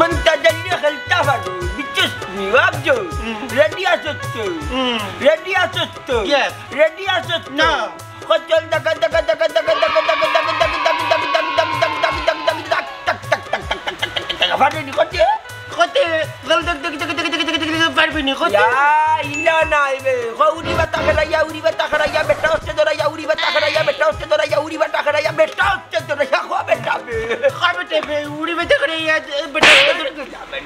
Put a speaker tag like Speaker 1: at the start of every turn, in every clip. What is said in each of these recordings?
Speaker 1: منتظرني خلطة فرو بتشتني وابجو ready أسوتو ready أسوتو
Speaker 2: Yes.
Speaker 1: ready أسوتو
Speaker 2: No.
Speaker 1: خطل دك دك دك دك دك دك دك دك فرني خطي
Speaker 2: خطي gal dak farfini khoti
Speaker 1: يا إلا نايبه خوري بتاخرا يا وري بتاخرا يا بيتا استدرا يا وري بتاخرا يا بيتا استدرا يا وري بتاخرا يا بيتا استدرا يا خو بيتا
Speaker 2: khabete be uri bete kare ya bete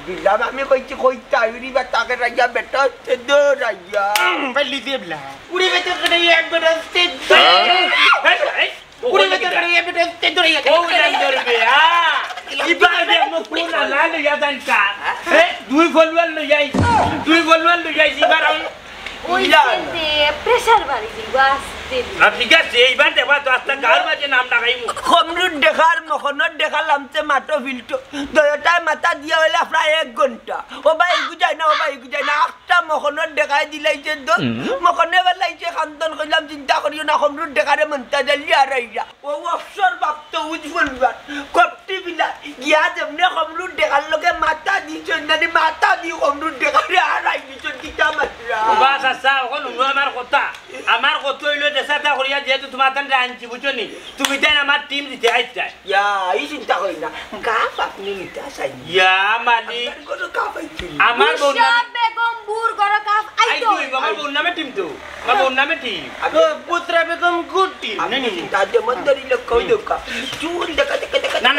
Speaker 1: بالله ما مي كوي كوي تا وري بتاخرا يا بيتا استدرا يا
Speaker 2: balli debla uri bete kare ya bete uri bete kare ya bete tedora ya
Speaker 3: Oh, ulang dorbe ah. Ibadah mo puna lalo ya dan ka. Dui volwan lo yai. Dui volwan lo yai sibarang.
Speaker 4: ওই যে pressure বাড়ি দিব আসতে
Speaker 3: Apika se ibante wa to asta gar ma je naam lagai mu.
Speaker 1: খমরুদ দেখার মখনত দেখালাম তে মাটো ফিল্টো দয়টা মাথা দিয়া হইলা প্রায় 1 ঘন্টা ও ভাই গুজাই না একটা মখনত দেখাই দিলাইছে তো মখনে বেলাইছে খান্দন কইলাম চিন্তা করিও না খমরুদ দেখারে মনটা জলি আরাইয়া ও অফসর বাপতো উজ্জ্বল বাট কপটি বিলা গিয়া যেমনে খমরুদ দেখার লগে মাথা দিছন না মাথা দি খমরুদ দেখারে আরাই দিছন কিটা মাত্রা
Speaker 3: Ba sa sa ko no amar kota. Amar koto ilo de sa ta koriya je tu tumatan ranchi buchoni. Tu bitan amar team dite aita.
Speaker 1: Ya, isinta ko ina. Kapak ni nita sa ni.
Speaker 3: Ya mali.
Speaker 1: Kono kapak ni.
Speaker 3: Amar bon
Speaker 4: উষা বেগম বুর গড় calf
Speaker 3: Ai
Speaker 4: আইতো
Speaker 3: tu amar bon name team tu. Amar bon name team.
Speaker 2: putra begum gutti
Speaker 1: Nani nita de mandari le kau de ka. Curi dekat.
Speaker 3: Na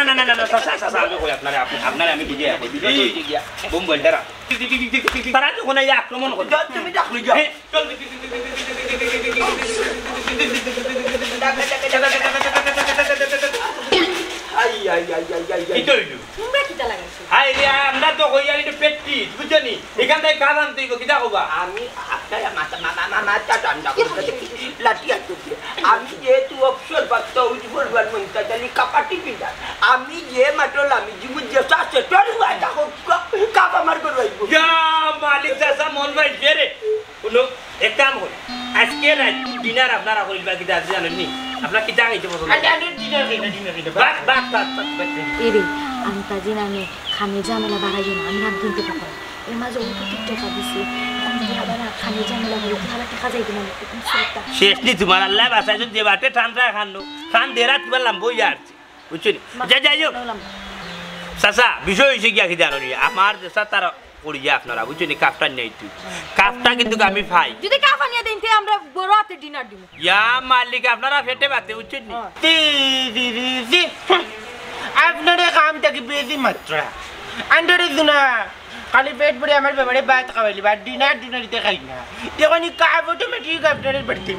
Speaker 3: sa আমি কই আপনারে আমি কি দিয়া কই দিয়া বোম বলতারা তারা তো কোন ইয়া আক্রমণ করে
Speaker 1: তুমি ডাকলি যা।
Speaker 3: চল
Speaker 1: Ay.
Speaker 3: কি হইলো
Speaker 4: তোমরা কিটা লাগাইছো
Speaker 3: হাই রে আমরা তো কইয়ালি তো পেটটি বুঝছনি এখান থেকে কাজ আনতে গো কিটা কবা
Speaker 1: আমি আপনারা মাথা ঠান্ডা করতে লাঠি আটকে আমি যেহেতু অফসর বাচ্চা উজ্জ্বল বার মনটা জানি কাপাটি পিটা আমি যে মাটল আমি জীবন যে সাথে তোর ওয়াটা কাপা মার করবাইবো
Speaker 3: ইয়া মালিক দাসা মন ভাই জেরে শুনো এক কাম কর আজকে রাত ডিনার আপনারা করিবা কিটা জানেন নি আপনারা কিটা খাইতে পছন্দ
Speaker 2: ani dinner
Speaker 3: বাস
Speaker 4: এরে আমি কাজে নামে খানে ঝামেলা বাড়াইও না আমি রাত কিনতে পারবো এর মাঝে অল্প টাকা দিছি এখন যদি আবার না খানে ঝামেলা বলে তাহলে টাকা যাইবে না একদম সুরটা
Speaker 3: শেষনি তোমার আল্লাহ বাসাইছো যে বাটে ঠান্ডা খানো খান দেরাত তোমার লাম্বো ইয়ার বুঝছনি যাইও সাসা বিষয় হইছে কি কি জানো নি আমার দেশা তার করিয়া আপনারা বুঝছনি কাফটা নেই তুই কাফটা কিন্তু আমি পাই
Speaker 4: যদি কাফা নিয়ে দেন তে আমরা বড় হাতে ডিনার দিব
Speaker 3: ইয়া মালিক আপনারা ফেটে বাতে বুঝছনি
Speaker 2: ti আপনারে কাম থেকে বেশি মাত্রা আন্ডারে দুনা খালি পেট ভরে আমার ব্যাপারে ভাত খাওয়াইলি বা ডিনার দিতে খাই না যখন কাপ অটোমেটিক আপনারে বাড়তে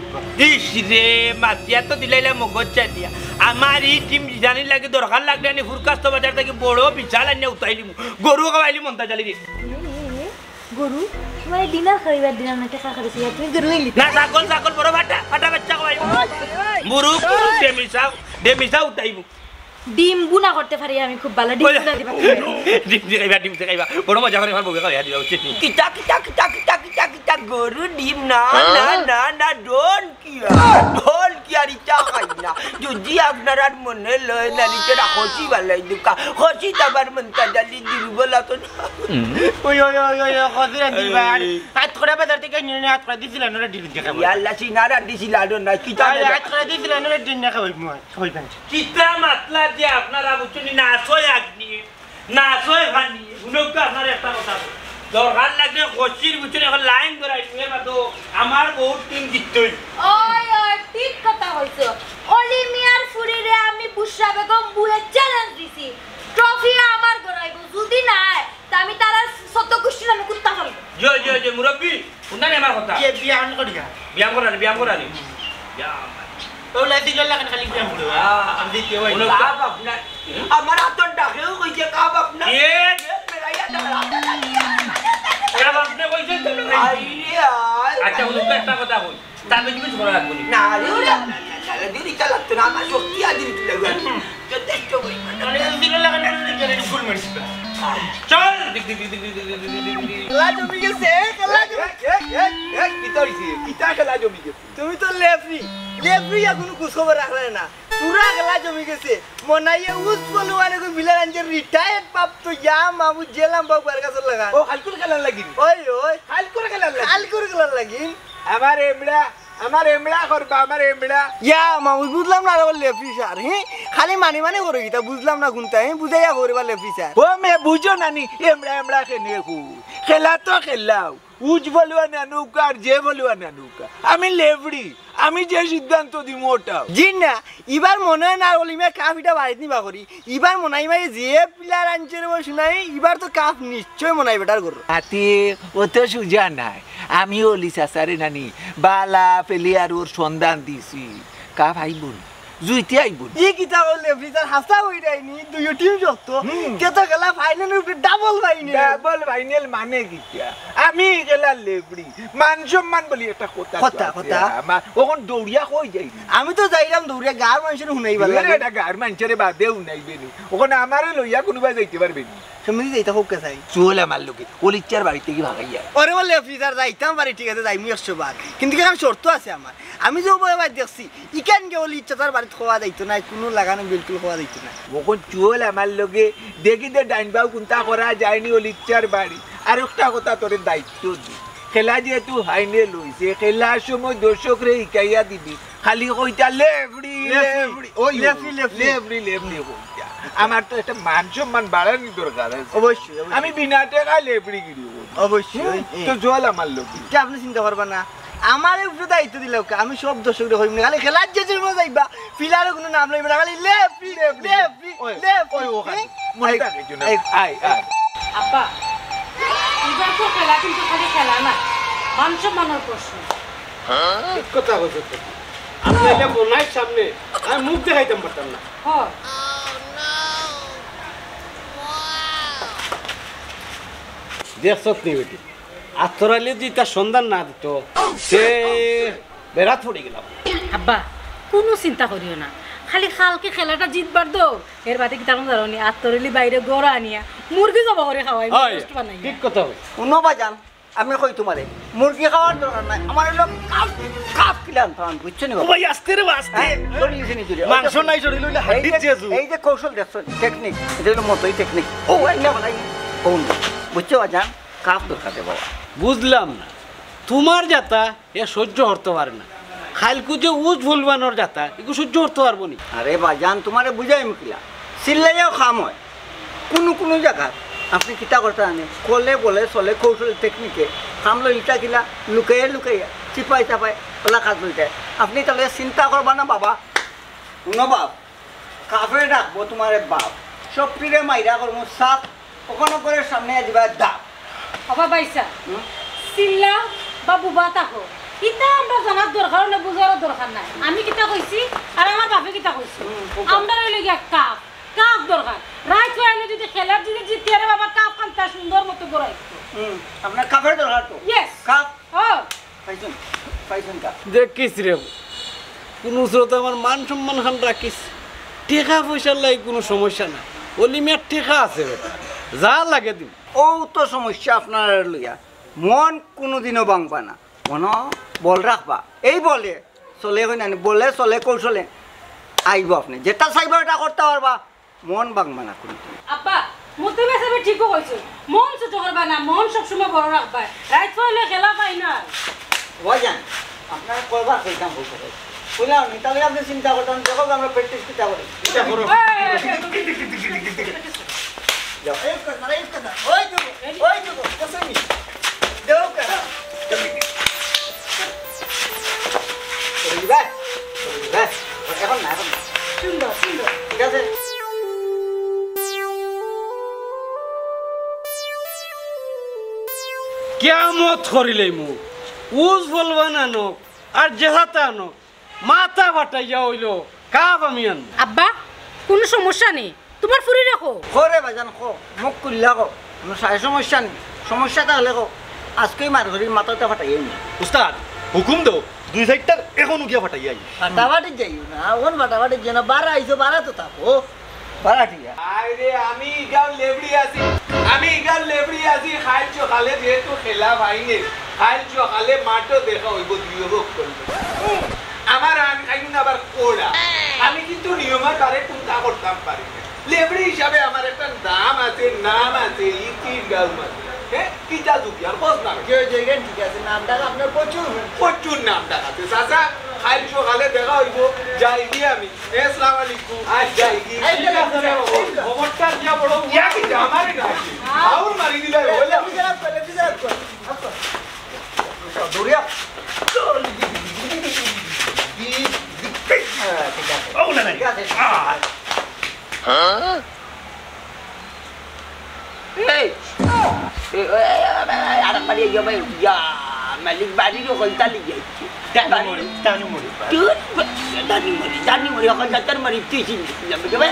Speaker 3: ইস রে মাতিয়া তো দিলাইলা মগজ দিয়া আমার এই টিম জানি লাগে দরকার লাগলে আমি ফুরকাস্ত বাজার থেকে বড় বিশাল আনিয়ে উঠাইলি গরু খাওয়াইলি মনটা জ্বালি দি
Speaker 4: গরু মানে ডিনার খাইবার ডিনার না টাকা খাইছি তুমি গরু হইলি
Speaker 3: না ছাগল বড় বাটা বাচ্চা খাওয়াই মুরুক ডেমিসা উঠাইব
Speaker 4: ডিম বুনা করতে পারি আমি খুব ভালো ডিম বুনা দিবা
Speaker 3: ডিম খাইবা বড় মজা করে আমার বউকে খাওয়াই দিবা উচিত নি
Speaker 1: kita guru dim na don kia rica kaina juji agnaran moneloi nari tera khosi balai duka khosi tabar menta jali dirbola to
Speaker 2: ওই খদিরা দিবা হাত করে বাজার থেকে নিয়ে হাত করে দিছিল না ডিম দেখা
Speaker 1: ya allah sinara disilado na kita
Speaker 2: হাত করে দিছিল না ডিম দেখা হই পান
Speaker 3: কিতা মাতলা যে আপনারা বুঝছেন না আসয় আগনি না আসয় ভানি উনকা আপনার একটা কথা দরকার লাগলে খসির বুঝছেন এখন লাইন করাই তুমি তো আমার বহুত টিম জিততই
Speaker 4: ওই ঠিক কথা হইছো অলিমিয়ার ফুরিরে আমি বুশরা বেগম বুয়ে চ্যালেঞ্জ দিছি ট্রফি আমার গরাইবো যদি না তা আমি তারা সত্য গোষ্ঠীর আমি কুত্তা ফেলবো
Speaker 3: যে মুরব্বি শুননা আমার কথা
Speaker 2: কে বিয়ান করিয়া
Speaker 3: ব্যায়াম করানি
Speaker 2: ওলা দিল লাগা খালি বিয়ান করো আমি দিতে হই
Speaker 1: kaab apna amar aton dakheu koi je kaab apna
Speaker 3: ये
Speaker 1: mera ya
Speaker 3: क्या आपने কইছে তো আচ্ছা উনকা একটা কথা কই তামে কি কিছু করা লাগবে
Speaker 1: na diri chala to na ma shokti adiri tu lagu jo testo koi
Speaker 2: মানে দিল লাগা খালি ফুল মারছি
Speaker 3: চল
Speaker 1: খেলা জমি গেছে খেলা জমি kita হইছে kita খেলা জমি গেছে তুমি তো লেফরি লেফরি এখন খোঁজ খবর রাখলে না পুরা খেলা জমি গেছে মনাইয়ে উস বলুয়ানে কো মিলান যে রিটায়ার্ড পাপ তো ইয়া মামু জেলাম বাবু আর কাছে লাগা
Speaker 2: ও হালকুর খেলার লাগি
Speaker 1: ওই ওই
Speaker 2: হালকুর খেলার লাগি
Speaker 1: হালকুর খেলার লাগি
Speaker 2: আমার এমড়া করবা আমার এমড়া
Speaker 1: ইয়া মামু বুঝলাম না রে লেফরি স্যার হ্যাঁ খালি মানে করে গিতা বুঝলাম না কোনটা হ্যাঁ বুঝাইয়া করবা লেফরি স্যার
Speaker 2: ও মে বুঝো নানি এমড়া খেনে খেলা তো খেলাও উজ বলুয়া নানুকা আর যে বলুয়া নানুকা আমি লেভড়ি আমি যে সিদ্ধান্ত দিব ওটা
Speaker 1: জি না এবার মনে হয় না অলিমে কাপ এটা বাড়িতে নিবা করি এবার মনে হয় যে প্লেয়ার আনছে রে শুনাই এবার তো কাপ নিশ্চয় মনে হয় বেটার করো
Speaker 2: হাতে ও তো সুজা নাই আমি অলি চাচারে নানি বালা পেলি আর ওর সন্ধান দিছি কাপ আইবুন জুইতে আইবুন
Speaker 1: ই কিতা বললে ফিজার হাসা হই যায়নি দুই টিম যত কেতো গেলা ফাইনালের উপরে ডাবল ফাইনাল
Speaker 2: ডাবল ফাইনাল মানে কিটা আমি গেলা লেভড়ি মান সম্মান বলি একটা কথা আমার ওখন দৌড়িয়া কই যাই
Speaker 1: আমি তো যাইলাম দৌড়িয়া গার মানুষের শুনাই ভালো
Speaker 2: এটা গার মানুষের বাদেও নাইবেনি ওখানে আমারে লইয়া কোনোবা যাইতে পারবেনি
Speaker 1: তুমি যাইতা হোক কে চাই
Speaker 2: চল আমার লোকে অলিচার বাড়িতে কি ভাগাইয়া
Speaker 1: ওরে বললে ফিজার যাইতাম পারি ঠিক আছে যাইমু 100 বার কিন্তু কেন শর্ত আছে আমার আমি যে বয়বার দেখছি ইকান কে অলি ইচ্ছা তার বাড়িতে খাওয়া যাইতো না কোনো লাগানো বিলকুল খাওয়া যাইতো না
Speaker 2: ওখন চল আমার লোকে দেখি দে ডাইন বাউ কোনটা করা যায়নি অলিচার বাড়ি আর একটা কথা তোর দায়িত্ব দি খেলা যেহেতু হাইনে লইছে খেলার সময় দর্শকরে শিকাইয়া দিবি খালি কইতা লেভড়ি লেভড়ি ওই লেভড়ি কইতা আমার তো একটা মান সম্মান বাড়ানোর দরকার আছে
Speaker 1: অবশ্যই
Speaker 2: আমি বিনা টাকা লেভড়ি গিরি
Speaker 1: অবশ্যই
Speaker 2: তো জল আমার লোকে
Speaker 1: কি আপনি চিন্তা করবেন না আমার উপরে দায়িত্ব দিলে আমি সব দর্শকরে হইম না খালি খেলার যে জন্য যাইবা ফিলারে কোনো নাম লইবা না খালি লেফি
Speaker 2: ওই ওখানে মনে থাকে জন্য আই
Speaker 5: আব্বা এবার তো খেলা কিন্তু খালি খেলা না মান সম্মানের প্রশ্ন
Speaker 6: ঠিক কথা কইছো তো আমি এলে মনাই সামনে আমি মুখ দেখাইতাম পারতাম না
Speaker 5: হয়
Speaker 6: দেখছত নি বেটি আতরালে যদি তার সন্ধান না দিত সে বেড়াত পড়ে গেলাম
Speaker 5: আব্বা কোনো চিন্তা করিও না খালি কালকে খেলাটা জিতবার দো এর বাদে কি তেমন জানি আত্মরেলি বাইরে গড়া আনিয়া মুরগি জবা করে খাওয়াই টেস্ট বানাই
Speaker 6: ঠিক কথা হয়
Speaker 1: কোনো বাজান আমি কই তোমারে মুরগি খাওয়ার দরকার নাই আমার হলো কাপ কাপ কিলাম ফান বুঝছো নি
Speaker 6: ভাই আস্তে রে আস্তে
Speaker 1: ধরি লিসে নি জুরি
Speaker 6: মাংস নাই জড়ি লইলে হাড্ডি জেজু
Speaker 1: এই যে কৌশল দেখছো টেকনিক এটা হলো মতই টেকনিক ও আইনা বানাই কোন বুঝছো বাজান কাপ দরকার দে বাবা
Speaker 6: বুঝলাম না তোমার যাতা এ সহ্য করতে পারে না খালকু যে উজ ভুলবানোর যাতা এগু সহ্য করতে পারবো নি
Speaker 1: আরে বাজান তোমারে বুঝাই মুকিলা সিল্লাইও খাম হয় কোনো জায়গা আপনি কিতা করতে আনে কলে বলে চলে কৌশল টেকনিকে খামলো ইটা কিলা লুকাইয়া চিপাই চাপাই ওলা কাজ লইটায় আপনি তাহলে চিন্তা করবা না বাবা শুনো বাপ কাফে ডাকবো তোমার বাপ সব ফিরে মাইরা করবো সাপ ওখানে করে সামনে দিবা দাপ
Speaker 5: বাবা বাইসা চিল্লা বা বুবা তাকো ইতা আমরা জানার দরকার না বুঝার দরকার নাই আমি কিতা কইছি আর আমার বাপে কিতা কইছি আমরা হইলে গিয়া কাপ কাপ দরকার রাইট হইলে যদি খেলার যদি জিতে আরে বাবা কাপ কান্তা সুন্দর মতো গড়াইতো
Speaker 1: আপনার কাফের দরকার তো
Speaker 5: ইয়েস
Speaker 1: কাপ
Speaker 5: ও
Speaker 1: পাইছেন কাপ
Speaker 6: দেখিস রে কোনো স্রোত আমার মান সম্মান খান রাখিস টেকা পয়সার লাগে কোনো সমস্যা না অলিমিয়ার টেকা আছে বেটা যা লাগে দিন
Speaker 1: ও তো সমস্যা আপনার লইয়া মন কোনোদিনও ভাঙবা না মন বল রাখবা এই বলে চলে হয় না বলে চলে কৌশলে আইব আপনি যেটা চাইব এটা করতে পারবা মন ভাঙবা না কোনোদিন
Speaker 5: আব্বা মতে বেসাবে ঠিকও কইছো মন ছোট করবা না মন সবসময় বড় রাখবা রাইট হইলে খেলা ফাইনাল
Speaker 1: ওয়াজান আপনারা করবার কইতাম বলতে কইলাম নি তাহলে আপনি চিন্তা করতেন দেখো আমরা প্র্যাকটিস কিটা করি
Speaker 6: এটা করো
Speaker 1: যাও এই কথা ওই দেখো কসমি দেও কথা এখন না সুন্দর ঠিক আছে
Speaker 6: কেমত করিলে মুখ উজ বলবা না নোক আর জেহাতা আনো মাথা ফাটাইয়া হইল কাপ আমি আন
Speaker 5: আব্বা কোনো সমস্যা নেই তোমার ফুরি রাখো
Speaker 1: খরে বাজান খো মুখ কুল্লা কো কোনো সাই সমস্যা নেই সমস্যা তাহলে কো আজকেই মার ধরি মাথাটা ফাটাইয়ে নি
Speaker 7: উস্তাদ হুকুম দাও দুই সাইডটার এখন উকিয়া ফাটাই আই
Speaker 1: ফাটাফাটি যাইও না ওন ফাটাফাটি যেন বারা আইছো বারা তো থাকো বারা ঠিক আছে
Speaker 2: আরে আমি ইগাল লেবড়ি আছি খাইছো খালে যেহেতু খেলা ভাইনে খাইছো খালে মাঠও দেখা হইব দুই হোক করবে
Speaker 8: আমার আমি খাইনি আবার কোড়া আমি কিন্তু নিয়মের বারে কোনটা করতাম পারি না লেবড়ি হিসাবে আমার একটা নাম আছে ইতির গাল আছে হ্যাঁ কি জাদু কি আর বস না
Speaker 1: কেউ জায়গায় ঠিক আছে নামটা আপনার
Speaker 8: প্রচুর নামটা আছে চাচা খাইল সকালে দেখা হইব যাইগি আমি আসসালামু আলাইকুম আজ যাইগি খবরটা দিয়া বড় ইয়া কি আমারে না আউর মারি দিলে হইলা দৌড়িয়া
Speaker 3: ও না না
Speaker 1: এই আর পারি যাবে ইয়া মালিক বাড়ি কলতা লিয়াইছে
Speaker 2: টানি মরি
Speaker 1: দানি মরি এখন ডাক্তার মরি তুই যাবে যাবে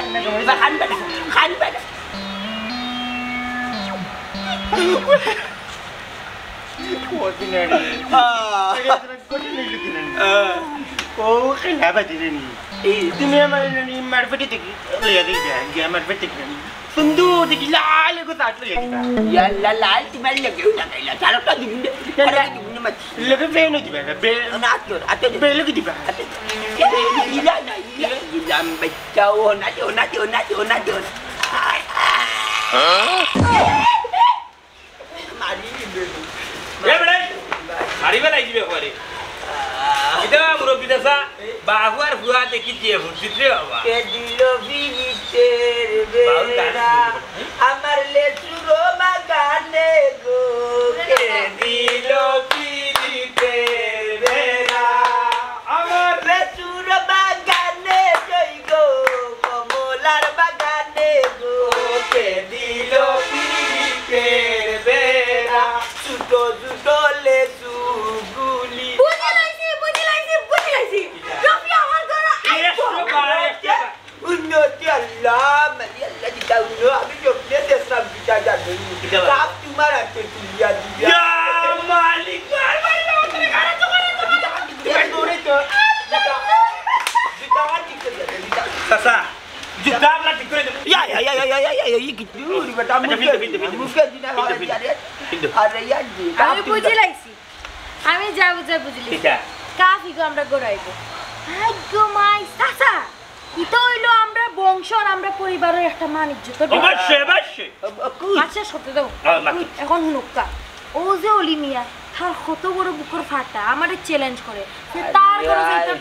Speaker 1: খান বেটা
Speaker 2: তুমি আমার মারফেটি থেকে লইয়া দিই মারফেটি সুন্দর দেখি লাল সাট লইয়া দিবা
Speaker 1: ইয়াল্লা লাল তিমাল লাগেও না কাইলা চালকটা দিবি
Speaker 2: লগে বেনো দিবা
Speaker 1: না আতো
Speaker 2: বেলো কি দিবা
Speaker 1: ইলা না ইলাম বাচ্চাও না মারি
Speaker 3: মারিবে লাগিবে করে এটা মুরব্বী দাসা বাহুয়ার হুয়া দেখি দিয়ে ফুটিতে বাবা
Speaker 1: কে দিল বিরিতের বেলা আমার লেচুরো বাগানে গো কে দিল বিরিতের বেলা আমার লেচুরো বাগানে জয় গো কমলার বাগানে গো কে দিল বিরিতের বেলা ছোট ছোট লেচু গুলি আমি যখন দেশাম বিটা জানি কাপ তোমার আছে তুলিয়া দিয়া
Speaker 3: ইয়া মালিক সাসা জুতা আমরা ঠিক করে দেব
Speaker 1: ইয়া কি তুই বেটা মুখে দিনা আরে ইয়ার দি
Speaker 4: আমি বুঝি লাইছি আমি যা বুঝলি
Speaker 3: এটা
Speaker 4: কাফি গো আমরা গড়াইবো গো মাই সাসা ইতো হইলো আমরা বংশ আর আমরা পরিবারের একটা মানিজ্য তো
Speaker 3: অবশ্যই
Speaker 4: আচ্ছা সত্যি দাও এখন হুনুকা ও যে অলিমিয়া তার কত বড় বুকুর ফাটা আমারে চ্যালেঞ্জ করে যে তার ঘরে যাইতে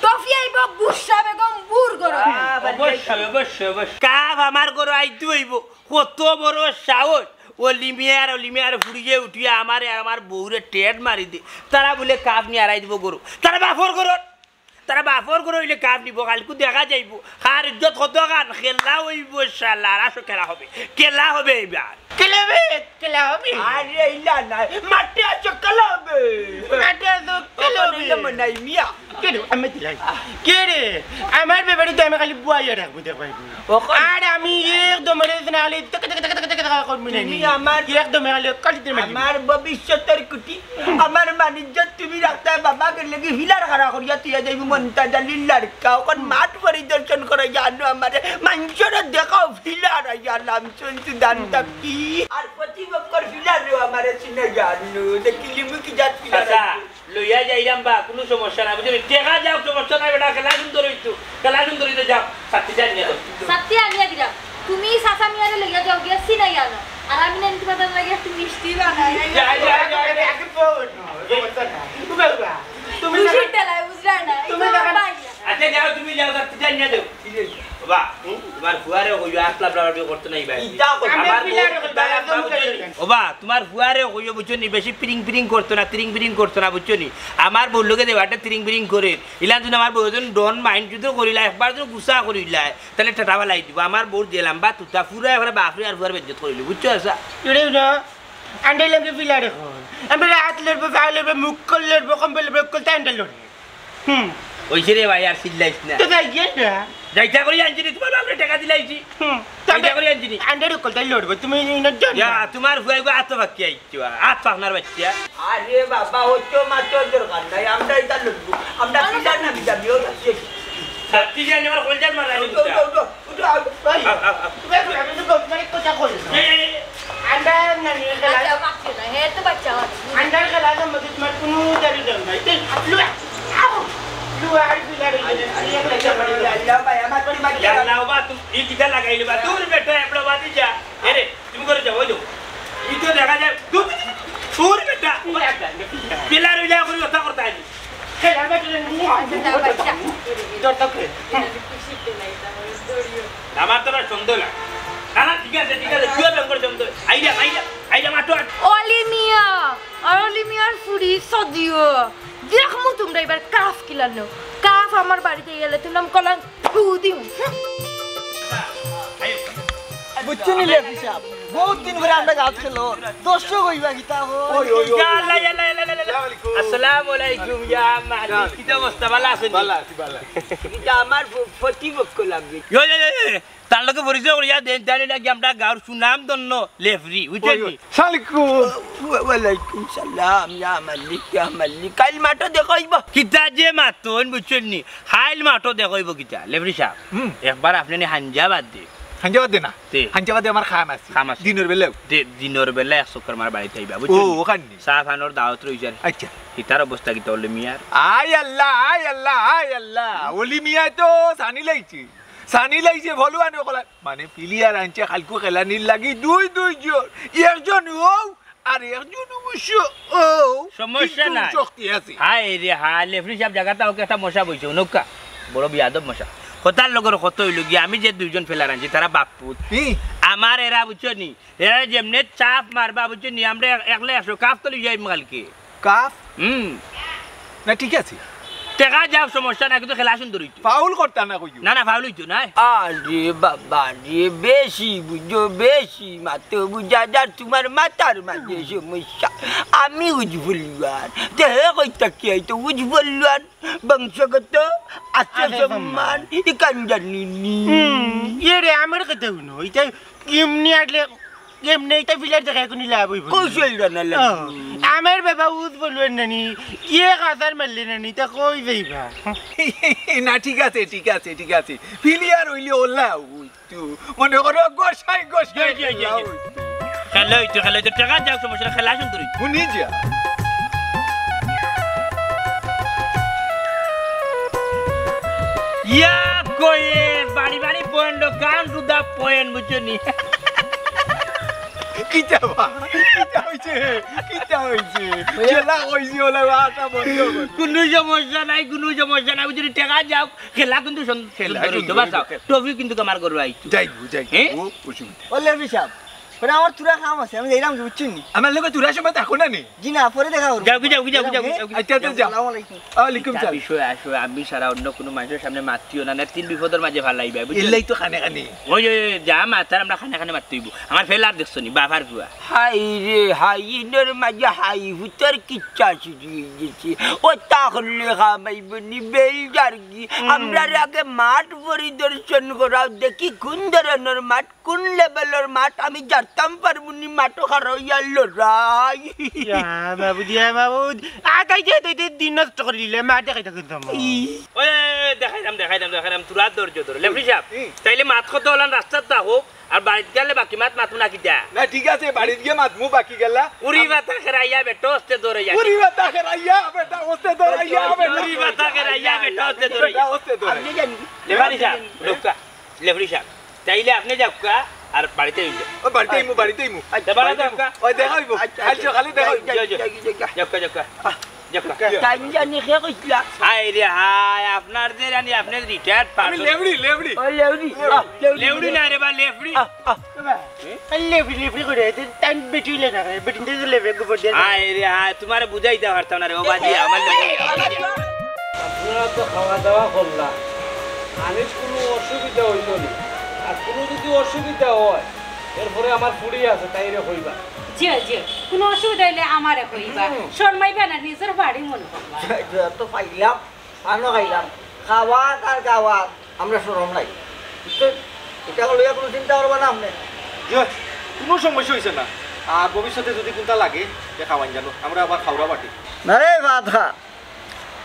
Speaker 4: টফি আইব বুশা বেগম বুর ঘরে
Speaker 3: অবশ্যই কাব আমার ঘরে আইতে হইব কত বড় সাহস অলিমিয়ার ফুরিয়ে উঠিয়ে আমার বউরে টেট মারি দি তারা বলে কাপ নিয়ে আড়াই দিব গরু তারা বাফর করে হইলে কাপ নিব কালকু দেখা যাইব আর ইজ্জত কত গান খেলা হইব শালা আসো খেলা হবে এইবার
Speaker 2: কেলা হবে
Speaker 1: আরে ইলা না মাটি আছে কলাবে মনাই মিয়া
Speaker 2: আমার ব্যাপারে তো আমি খালি বুয়াইয়া রাখবো আর আমি একদম
Speaker 1: আমার ভবিষ্যতের কুটি আমার বাণিজ্য তুমি রাখতে বাবা গেলে হিলার খারা করিয়া তুই যাইবি মনটা জানির লড়কা ওখান মাঠ পরিদর্শন করে জানো আমার মানুষের দেখাও ফিলার জানলাম শুনছি দানটা কি আর প্রতি বছর ফিলার আমার চিনে জানো দেখিলি মুখি যাত ফিলার
Speaker 3: লইয়া যাইরাম বা কোনো সমস্যা না বুঝলি টেকা যাও সমস্যা নাই বেটা খেলা সুন্দর হইতো যাও সাথে জানিয়ে দাও
Speaker 4: সত্যি আনিয়া দিলাম তুমি সাসা মিয়ারে লইয়া যাও গিয়া সিনাই আনো আর আমি না নিতে পারতাম লাগে একটু মিষ্টি বানাই তুমি তেলাই বুঝলা না তুমি
Speaker 3: আচ্ছা যাও তুমি যাও সাথে জানিয়ে দাও বাবা তোমার ফুয়ারে কইও আসলা ব্লাবি করতে নাই ভাই বাবা তোমার ফুয়ারে কইও বুঝছো নি বেশি পিরিং করতো না বুঝছো নি আমার বললোকে দেবাটা পিরিং করে ইলান তুমি আমার বউজন ডন মাইন্ড যদি করিলা একবার যদি গুসা করিলা তাহলে ঠাটা লাই দিব আমার বউ দিলাম বা তুতা ফুরা এবারে বাপরে আর ফুয়ার বেজ্জত করিলি বুঝছো আসা
Speaker 2: আন্ডে লগে ফিলার এখন আমি হাত লড়বো পা লড়বো মুখ কল লড়বো কম্বল লড়বো কলতে আন্ডে লড়বে
Speaker 3: ওইছে রে ভাই আর চিল্লাইস না
Speaker 2: তো যাই না
Speaker 3: যাইতা করি আনছিনি তোমার বাপরে টাকা দিলাইছি যাইতা করি আনছিনি
Speaker 2: আন্ডারে কলতে লড়বো তুমি না
Speaker 3: ইয়া তোমার ফুয়াই গো আত বাকি আইছো আত পাখনার বাচ্চা
Speaker 1: আরে বাবা হচ্ছে মাত্র দরকার নাই আমরা এটা লড়বো আমরা ফিলার না বিজাবিও
Speaker 3: সত্যি জানি আমার কলজার মারা
Speaker 2: কথা কই আন্ডার না নিয়ে খেলা
Speaker 4: আচ্ছা মাখছে না হে তো বাচ্চা আছে
Speaker 2: আন্ডার খেলা মধ্যে তোমার কোনো দাঁড়িয়ে যাও না দুয়ার পিলার
Speaker 1: আল্লাহ ভাই আমার পরি মাটি
Speaker 3: यार लाओ बा तुम ये किधर लगाई बा दूर बैठा है अपना बात जा अरे तुम करे जाओ जो ये तो देखा जाए दूर बैठा पिलर विला कोई কথা করता है
Speaker 2: খেলার বেটে দরটা করে
Speaker 3: আমার তো না সুন্দর না না ঠিক আছে তুই বেঙ্গল সুন্দর আইডা মাটো
Speaker 4: অলিমিয়ার ফুরি সদিও দেখমু তোমরা এবার কাফ কিলানো কাফ আমার বাড়িতে গেলে তুমি কলান ফু দিও
Speaker 1: বুঝছনি লেফি সাহেব বহুত দিন ধরে আমরা গাছ খেলো দর্শক হইবা কিতা হো
Speaker 3: ইয়াল্লা আসসালামু আলাইকুম ইয়া মালিক কি অবস্থা ভালো আছেন
Speaker 8: ভালো আছি
Speaker 1: এটা আমার প্রতিপক্ষ লাগবে
Speaker 3: ইয়ো তার লগে পরিচয় করিয়া দেন জানি না কি আমরা গাঁর সুনাম দন্ন লেফরি বুঝছেন
Speaker 8: সালিকু
Speaker 1: ওয়ালাইকুম সালাম ইয়া মালিক কাল মাটো দেখাইব
Speaker 3: কিতা যে মাতন বুঝছেন নি হাইল মাটো দেখাইব কিতা লেফরি সাহেব একবার আপনি হাঞ্জা বাদ দে
Speaker 8: হাঞ্জাবাদ দে না
Speaker 3: তে।
Speaker 8: হাঞ্জাবাদে আমার খাম আছে
Speaker 3: খাম আছে।
Speaker 8: দিনের বেলা
Speaker 3: দিনের বেলা 100 করে আমার বাড়িতে আইবা
Speaker 8: ও
Speaker 3: বুঝছেন
Speaker 8: ওখানে
Speaker 3: সাফ আনোর দাওয়াত রইছে
Speaker 8: আচ্ছা
Speaker 3: কিতার অবস্থা কিতা হলে মিয়ার
Speaker 8: আয় আল্লাহ ওলি মিয়া তো সানি লাইছে ভলো আনো কলা মানে প্লেয়ার আনছে খালকু খেলানির লাগি দুই জন একজন ও আর একজন অবশ্য ও
Speaker 3: সমস্যা
Speaker 8: কিন্তু
Speaker 3: নাই।
Speaker 8: শক্তি আছে
Speaker 3: হাই রে হাই লেফরি সাহেব জায়গাটা ওকে একটা মশা বইছে নৌকা বড় বিয়াদব মশা কথার লগর কত হইল গিয়া আমি যে দুইজন ফেলার আনছি তারা বাপুত
Speaker 8: ই,
Speaker 3: আমার এরা বুঝছো নি এরা যেমনে চাপ মারবা বুঝছো নি আমরা একলে 100 কাপ তলি যাই কালকে
Speaker 8: কাফ না ঠিক আছে
Speaker 3: টেকা যাও সমস্যা না কিন্তু খেলা সুন্দর হইতো
Speaker 8: ফাউল করতা না কইও
Speaker 3: না ফাউল হইতো না
Speaker 1: আরে বাবা রে বেশি বুঝো বেশি মাতো বুঝা যা তোমার মাথার মাঝে সমস্যা আমি উজ্বলুয়ান দেহে কইতা কি হইতো উজ্বলুয়ান বংশগত আছে সম্মান ইকান জানি
Speaker 2: ইয়ে রে আমার কথা শুনো এটা কেমনি আটলে কেমনি এটা পিলার দেখা কোনি লাভ হইব
Speaker 1: কৌশল জানা লাগবে
Speaker 2: আমার বাবা উদ বলবেন নানি ইয়ে কাতার মারলে নানি তা কই যাইবা
Speaker 8: না ঠিক আছে প্লেয়ার হইলে ওলা তো মনে করো গোসাই
Speaker 3: খেলা হইতো টেকা যাও সমস্যা না খেলা সুন্দর হইতো
Speaker 8: শুনি যা
Speaker 3: ইয়া কইন বাড়ি point count to the point বুঝছো নি
Speaker 8: কিটা হইছে খেলা হইছে ওলা আটা বন্ধ কর
Speaker 3: কোনো সমস্যা নাই বুঝলি টেকা যাও খেলা কিন্তু সুন্দর হইতো বাসাও ট্রফি কিন্তু আমার করো আইতো
Speaker 8: যাইবো
Speaker 3: হ্যাঁ?
Speaker 8: ও অসুবিধা
Speaker 1: বললে বিশাল পরে আমার তুরা কাম আছে আমি যাইরাম বুঝছিনি
Speaker 8: আমার লোক তুরা সময় দেখো না নি
Speaker 1: জি না পরে দেখা করব
Speaker 3: যাও
Speaker 8: আচ্ছা যাও
Speaker 1: আসসালামু আলাইকুম
Speaker 8: ওয়ালাইকুম
Speaker 3: তা
Speaker 8: সালাম
Speaker 3: বিষয় আসো আমি সারা অন্য কোনো মানুষের সামনে মারতিও না তিন বিপদের মাঝে ভাল লাগবে বুঝলি
Speaker 8: এলাই তো খানে
Speaker 3: ওই যা মাতার আমরা খানে মারতেইব আমার ফেলার দেখছো নি বাবার ফুয়া
Speaker 1: হাই রে হাইনের মাঝে হাই হুতার কিচ্ছা শুরু গেছে ও তাহলে খামাইবনি বেল জার্গি আমরা আগে মাঠ পরিদর্শন করাও দেখি কোন ধরনের মাঠ কোন লেভেলের মাঠ আমি জানতাম পারবনি মাঠও হারাইয়া লড়াই
Speaker 2: বাবু আগাই যে তুই দিন নষ্ট করে দিলে মা দেখাই থাকি
Speaker 3: ওই দেখাইলাম তুরা ধৈর্য ধরে লেফরি সাহেব তাইলে মাত কত হলাম রাস্তার তা হোক আর বাড়িতে গেলে বাকি মাত না কি যা
Speaker 8: না ঠিক আছে বাড়িতে গিয়ে মাতমু বাকি গেলা
Speaker 3: উড়ি বাতা খেরাইয়া বেটো অস্তে ধরে যা
Speaker 8: পুরি বাতা খেরাইয়া বেটা ওস্তে দরাইয়া
Speaker 3: উড়ি বাতা খেরাইয়া বেটো অস্তে ধরে যা
Speaker 8: ওস্তে দরাইয়া
Speaker 1: আপনি জানি
Speaker 3: লেফরি সাহেব লোকা লেফরি সাহেব তাইলে আপনি যাওকা আর বাড়িতে যাও
Speaker 8: ও বাড়িতেই মু
Speaker 3: দেবালা যাওকা
Speaker 8: ওই দেখাইবো কাল সকালে দেখাইবো
Speaker 3: যাওকা
Speaker 1: টাইম জানি খেয়ে কইছিলা
Speaker 3: হাই রে হাই আপনার যে জানি আপনি রিটায়ার্ড
Speaker 8: আমি
Speaker 3: পারসন
Speaker 8: লেবড়ি
Speaker 1: ও লেউরি
Speaker 3: লেউড়ি না রে বা লেফরি
Speaker 2: লেফরি করে টাইম বেটিলে না বেটিতে লেবে গোবর দিয়ে
Speaker 3: হাই রে হাই তোমারে বুঝাইতে পারতাম না রে ও বাজি আমার লাগে
Speaker 6: আপনারা তো খাওয়া দাওয়া করলাম আনিস কোনো অসুবিধা হইল না আর কোনো যদি অসুবিধা হয় এরপরে আমার ফুড়ি আছে তাইরে হইবা
Speaker 5: জি কোনো অসুবিধা হইলে আমারে কইবা শর্মাইবা না নিজের বাড়ি মনে করবা
Speaker 1: তো পাইলাম পানো খাইলাম খাওয়া আর গাওয়া আমরা শরম নাই এটা লইয়া কোনো চিন্তা করবা না আপনি
Speaker 7: কোনো সমস্যা হয়েছে না আর ভবিষ্যতে যদি কোনটা লাগে খাওয়ান জানো আমরা আবার খাওয়া বাটি
Speaker 1: না রে বাধা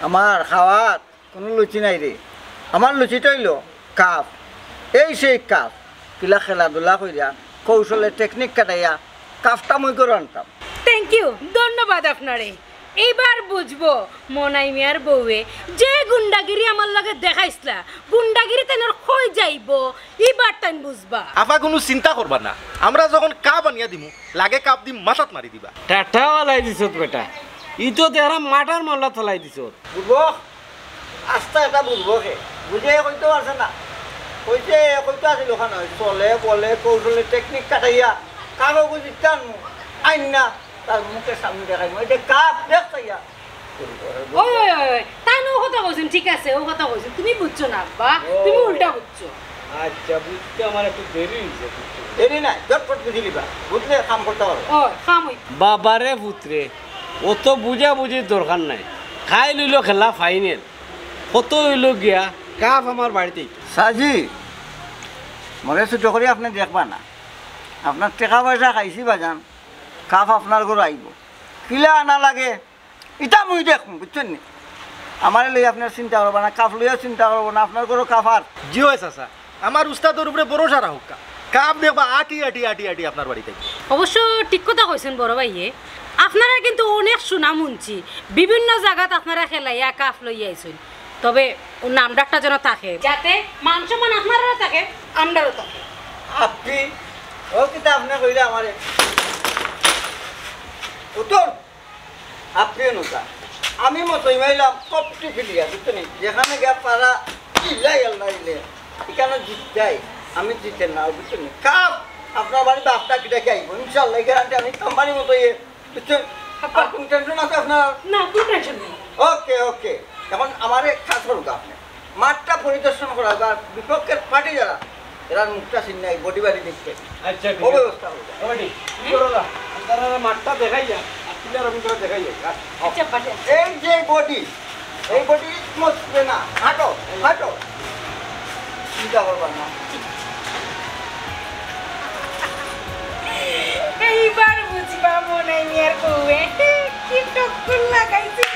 Speaker 1: আমার খাওয়ার কোনো লুচি নাই রে আমার লুচিটা হইল কাপ এই সেই কাপ কিলা খেলাধুলা কইরা কৌশলের টেকনিক কাটাইয়া কাপটা মই করে আনতাম
Speaker 5: থ্যাংক ইউ ধন্যবাদ আপনারে এইবার বুঝবো মনাই মিয়ার বউয়ে যে গুন্ডাগিরি আমার লগে দেখাইছলা গুন্ডাগিরি তেনর কই যাইবো এইবার তাই বুঝবা।
Speaker 7: আপা কোনো চিন্তা করবা না, আমরা যখন কাপ আনিয়া দিমু লাগে কাপ দিম মাথাত মারি দিবা।
Speaker 6: টাটা ওলাই দিছত বেটা, ই তো তেরা মাটার মাল্লা থলাই দিছত।
Speaker 1: বুঝবো আস্তা এটা বুঝবো কে বুঝে কইতে পারছে না, কইতে কইতে আছে লোক নয় চলে বলে কৌশলে টেকনিক কাটাইয়া কারো বুঝি টানমু আইন না তার মুখের সামনে দেখাইমু এটা কাপ দেখতাইয়া।
Speaker 5: ওই ওই ওই তাই ও কথা কইছেন, ঠিক আছে ও কথা কইছেন, তুমি বুঝছো না আব্বা, তুমি উল্টা বুঝছো।
Speaker 6: আচ্ছা বুঝতে আমার একটু দেরি হয়েছে।
Speaker 1: দেরি নাই ঝটপট বুঝি দিবা, বুঝলে কাম করতে পারো।
Speaker 5: ও খামই
Speaker 6: বাবারে পুত্রে ও তো বুঝা বুঝির দরকার নাই, খাই লইল খেলা ফাইনাল কত হইল গিয়া কাপ আমার বাড়িতেই।
Speaker 1: সাজি মরে ছোট করে আপনি দেখবা না, আপনার টাকা পয়সা খাইছি বাজান কাপ আপনার ঘর আইব কিলা আনা লাগে ইটা মুই দেখুন বুঝছেন নি, আমার লই আপনার চিন্তা করবো না, কাপ লইয়া চিন্তা করবো না, আপনার ঘর কাফার
Speaker 7: জি হয় চাচা, আমার উস্তাদের উপরে ভরসা রাখুক, কাপ দেখবা আটি আটি আটি আটি আপনার বাড়িতে।
Speaker 5: অবশ্য ঠিক কথা কইছেন বড় ভাইয়ে, আপনারা কিন্তু অনেক সুনাম শুনছি বিভিন্ন জায়গাত আপনারা খেলাইয়া কাপ লইয়া আইছেন, তবে ওর নাম ডাকটা যেন থাকে যাতে মান সম্মান আপনারও থাকে আমরাও থাকে।
Speaker 1: আপনি ও কিতা আপনি কইলে আমারে উত্তর আপনি নৌকা আমি মতই মাইলাম কপটি ফিলিয়া বুঝছেন, যেখানে গিয়া পারা ইলাই আল্লাহ ইলে এখানে জিত যায় আমি জিতেন না বুঝছেন। কাপ আপনার বাড়িতে আপনার কিটা খাইব ইনশাল্লাহ গ্যারান্টি আমি কোম্পানি মতো বুঝছেন। আর কোন টেনশন আছে আপনার?
Speaker 5: না কোনো টেনশন নেই।
Speaker 1: ওকে ওকে এখন আমারে কাজ করুক আপনি মাঠটা পরিদর্শন করা আর বিপক্ষের পার্টি যারা এরা মুখটা চিন্নাই বডি বাড়ি দেখতে
Speaker 6: আচ্ছা
Speaker 1: ও ব্যবস্থা হবে।
Speaker 6: আপনারা মাঠটা দেখাই যান আর প্লেয়ার অভিজ্ঞতা দেখাই যান।
Speaker 5: আচ্ছা পাঠে
Speaker 1: এই যে বডি এই বডি মসবে না, হাঁটো হাঁটো চিন্তা করবা না।
Speaker 5: এইবার বুঝবা মনে মিয়ার বউয়ে কি টক্কর লাগাইছে,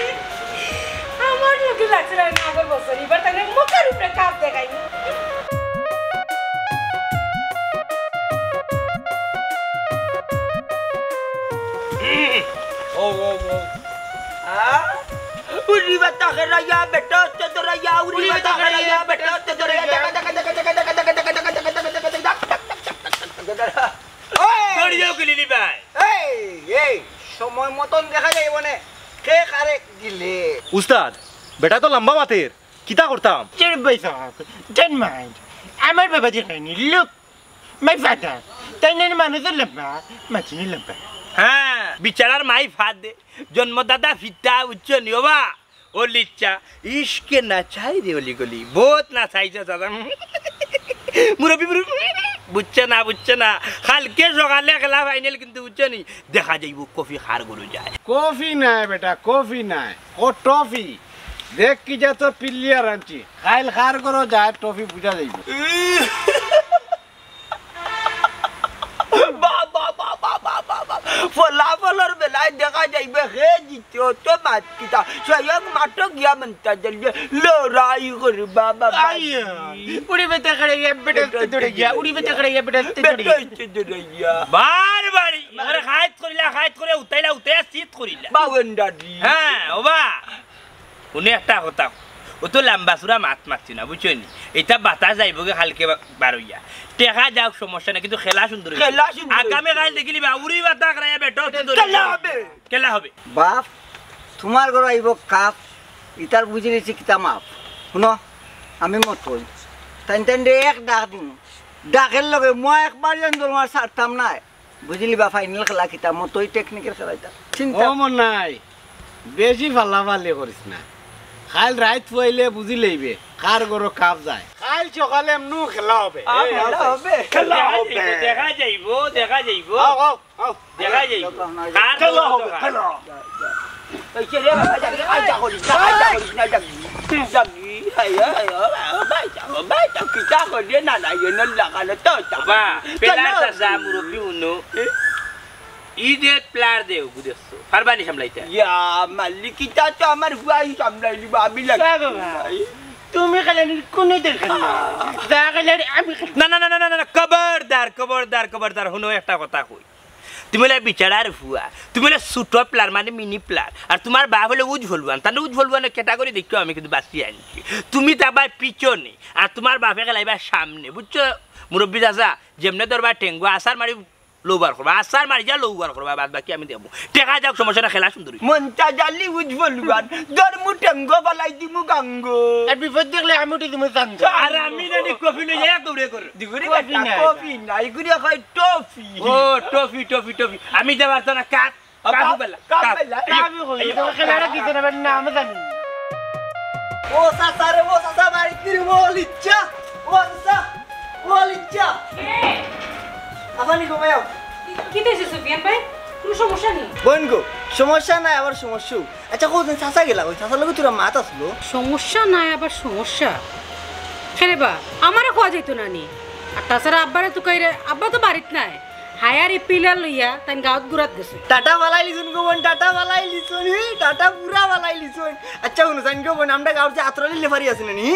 Speaker 5: আমার লোকে লাগছে না আগের বছর, এবার তাহলে মুখের উপরে কাপ দেখাই।
Speaker 6: ও ও ও
Speaker 1: উড়ি বাতা খেলাইয়া বেটা তো রাইয়া উড়ি বাতা খেলাইয়া বেটা তো রাইয়া টাকা টাকা টাকা টাকা টাকা টাকা টাকা টাকা টাকা।
Speaker 3: দড়িও গলিলি ভাই
Speaker 1: এই এই সময় মতন দেখা যাইব না কে কারে দিলে।
Speaker 7: উস্তাদ বেটা তো লম্বা মাতের, কিতা করতাম?
Speaker 2: Dear boy, don't mind. আমার বাবা দেখায়নি, look, my father. তাই না মানুষের লম্বা, মাছিনি লম্বা।
Speaker 3: হ্যাঁ বিচারার মাই ফাদ দে জন্মদাতা ফিতা উচ্চ নিবা ও লিচ্চা ইশকে না চাই রে অলি গলি বহুত না চাইছে দাদা মুরবি বুঝছে না কালকে সকালে খেলা ফাইনাল কিন্তু বুঝছে নি দেখা যাইব কফি খার গরু যায়।
Speaker 6: কফি নাই বেটা কফি নাই, ও টফি দেখ কি যা তো পিলিয়ার আনছি খাইল খার করো যায় টফি বুঝা যাইব।
Speaker 1: ফলাফলের বেলায় দেখা যাইবে হে জিতে তো মাত কিতা স্বয়ং মাঠ গিয়া মন্তা জলিয়ে লড়াই করবা বাবা।
Speaker 2: উড়ি বেটা করে গিয়া বেটা দৌড়ে গিয়া, উড়ি বেটা করে গিয়া বেটা দৌড়ে গিয়া।
Speaker 3: বার বাড়ি আরে খাইত করে উতাইলা শীত করিলা
Speaker 1: বাউন্ডারি
Speaker 3: হ্যাঁ ওবা উনি একটা কথা ও তো লম্বা সুরা মাত মারছি না বুঝছো নি, এটা বাতাস যাইব গে কালকে বারইয়া টেকা যাওক সমস্যা না কিন্তু খেলা সুন্দর আগামী কাল দেখিলি বা উড়ি বাতা করাইয়া বেটো খেলা হবে।
Speaker 1: বাপ তোমার ঘর আইব কাপ ইটার বুঝি নিছি কিতা মাপ শুনো আমি মত কই তাই তাই এক ডাক দিম ডাকের লগে মই একবার যেন তোমার ছাড়তাম নাই বুঝলি বা ফাইনাল খেলা কিতা মতই টেকনিকের খেলা এটা চিন্তা
Speaker 6: ও মন নাই বেশি ফালাফালি করিস না, খাইল রাইত পইলে বুঝি লইবে কার গরো কাপ যায়, খাইল সকালে এমনু খেলা হবে
Speaker 1: খেলা হবে
Speaker 3: দেখা যাইব দেখা যাইব
Speaker 6: আও আও আও
Speaker 3: দেখা যাইব
Speaker 6: খেলা হবে খেলা
Speaker 3: ঈদের প্লার দেও বুঝেছো পারবানি সামলাইতে
Speaker 1: মালিকিটা তো আমার হুয়াই সামলাইলি আমি
Speaker 2: তুমি খেলে কোন দরকার না, যা খেলে আমি
Speaker 3: না না না না না খবরদার শুনো একটা কথা কই তুমি হলে বিচারার ফুয়া তুমি হলে ছোটো প্লার মানে মিনি প্লার আর তোমার বাপ হলে উজ্জ্বলবান তাহলে উজ্জ্বলবানের ক্যাটাগরি দেখতেও আমি কিন্তু বাঁচিয়ে আনছি তুমি তারপর পিছনে আর তোমার বাপে গেলাইবার সামনে বুঝছো মুরব্বী চাচা যেমনে দরবার টেঙ্গু আসার মারি লোবার করবা আসার মারি যা লোবার করবা বাদ বাকি আমি দেবো টেকা যাক সমস্যাটা খেলা সুন্দরী
Speaker 1: মনটা জালি উজ্জ্বলবান ধর্মু টেঙ্গ বালাই দিমু গাঙ্গ
Speaker 2: আর বিপদ দেখলে আমি উঠে তুমি জানতো
Speaker 3: আর আমি জানি কফি লই যাই দৌড়ে করে
Speaker 1: দিগুরি কফি না এগুলি কয় টফি
Speaker 3: ও টফি টফি টফি আমি দেবার তো না কাপ কাপ বেলা কাপ
Speaker 2: আমি কই তো খেলাটা কি জানেন না আমি জানি
Speaker 1: ও সাসারে ও সাসা বাড়ি কিরে ও লিচ্চা ও সাসা ও লিচ্চা আফানি ঘুমাও
Speaker 5: কি দিয়েছে সুফিয়ান ভাই কোনো সমস্যা নেই
Speaker 1: বোন গো সমস্যা নাই আবার সমস্যা আচ্ছা কোন সাসা গেলা ওই সাসার লগে তোরা মাত আসলো
Speaker 5: সমস্যা নাই আবার সমস্যা খেলে বা আমারও খাওয়া যেত না নি আর তাছাড়া আব্বারে তো কইরে আব্বা তো বাড়িত নাই হায়ার পিলার লইয়া তাই গাঁত ঘুরাত গেছে
Speaker 1: টাটা বালাই লিছুন গো বোন টাটা বালাই লিছুন টাটা পুরা বালাই লিছুন আচ্ছা অনুসান গো বোন আমরা গাঁর যে আতরালি লেফারি আছে না নি